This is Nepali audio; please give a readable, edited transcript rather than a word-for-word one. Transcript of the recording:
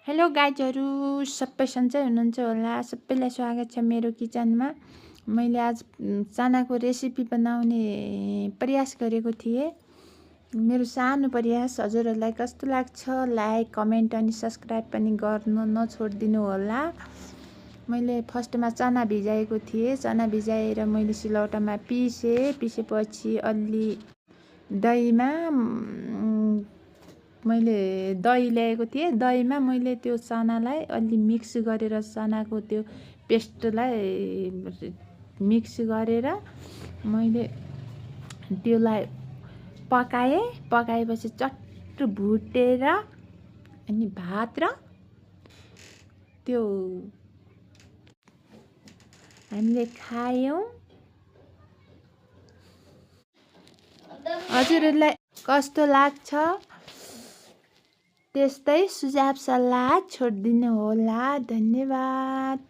हेलो गाइजहरू, सबै सन्चै हुनुहुन्छ होला। सबैलाई स्वागत छ मेरो किचनमा। मैले आज चनाको रेसिपी बनाउने प्रयास गरेको थिएँ। मेरो सानो प्रयास हजुरहरूलाई कस्तो लाग्छ लाइक कमेन्ट अनि सब्सक्राइब पनि गर्न नछोडिदिनु होला। मैले फर्स्टमा चना भिजाएको थिएँ। चना भिजाएर मैले सिलौटामा पिसेपछि अलि दहीमा मैले दही ल्याएको थिएँ। दहीमा मैले त्यो चनालाई अलि मिक्स गरेर चनाको त्यो पेस्टलाई मिक्स गरेर मैले त्यसलाई पकाएपछि चट्ट भुटेर अनि भात र त्यो हामीले खायौँ। हजुरहरूलाई कस्तो लाग्छ त्यस्तै सुझाव सल्लाह छोडिदिनु होला। धन्यवाद।